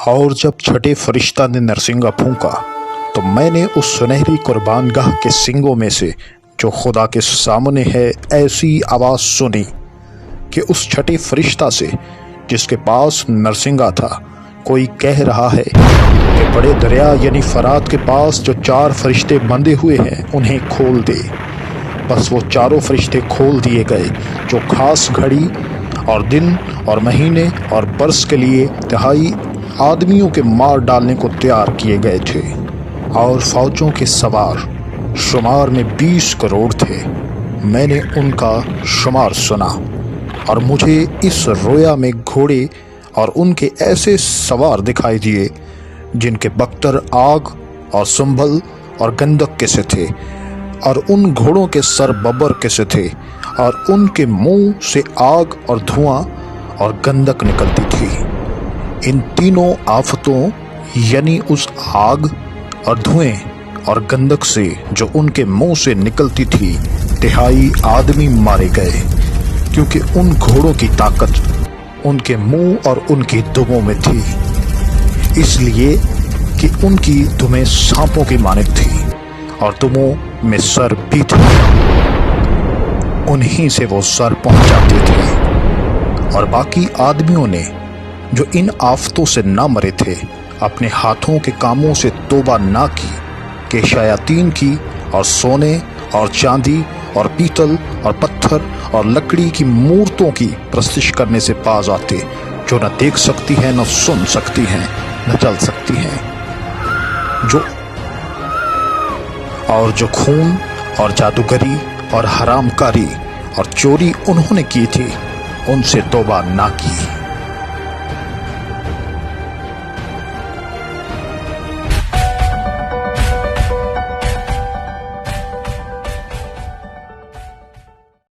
اور جب چھٹے فرشتہ نے نرسنگا پھونکا تو میں نے اس سنہری قربانگاہ کے سنگوں میں سے جو خدا کے سامنے ہے ایسی آواز سنی کہ اس چھٹے فرشتہ سے جس کے پاس نرسنگا تھا کوئی کہہ رہا ہے کہ بڑے دریا یعنی فرات کے پاس جو 4 فرشتے بندھے ہوئے ہیں انہیں کھول دے۔ بس وہ چاروں فرشتے کھول دیے گئے جو خاص گھڑی اور دن اور مہینے اور برس کے لیے تہائی آدمیوں کے مار ڈالنے کو تیار کیے گئے تھے، اور فوجوں کے سوار شمار میں 20 کروڑ تھے۔ میں نے ان کا شمار سنا اور مجھے اس رویا میں گھوڑے اور ان کے ایسے سوار دکھائی دیے جن کے بختر آگ اور سنبھل اور گندک کے سے تھے، اور ان گھوڑوں کے سر ببر کے سے تھے، اور ان کے منہ سے آگ اور دھواں اور گندک نکلتی تھی۔ ان تینوں آفتوں یعنی اس آگ اور دھوئیں اور گندک سے جو ان کے منہ سے نکلتی تھی 3 آدمی مارے گئے، کیونکہ ان گھوڑوں کی طاقت ان کے منہ اور ان کی دموں میں تھی، اس لیے کہ ان کی دمیں سانپوں کی مانند تھی اور دموں میں سر بھی تھے، انہی سے وہ سر پہنچاتے تھے۔ اور باقی آدمیوں نے جو ان آفتوں سے نہ مرے تھے اپنے ہاتھوں کے کاموں سے توبہ نہ کی کہ شیاطین کی اور سونے اور چاندی اور پیتل اور پتھر اور لکڑی کی مورتوں کی پرستش کرنے سے باز آتے، جو نہ دیکھ سکتی ہیں، نہ سن سکتی ہیں، نہ چل سکتی ہیں، جو خون اور جادوگری اور حرام کاری اور چوری انہوں نے کی تھی ان سے توبہ نہ کی۔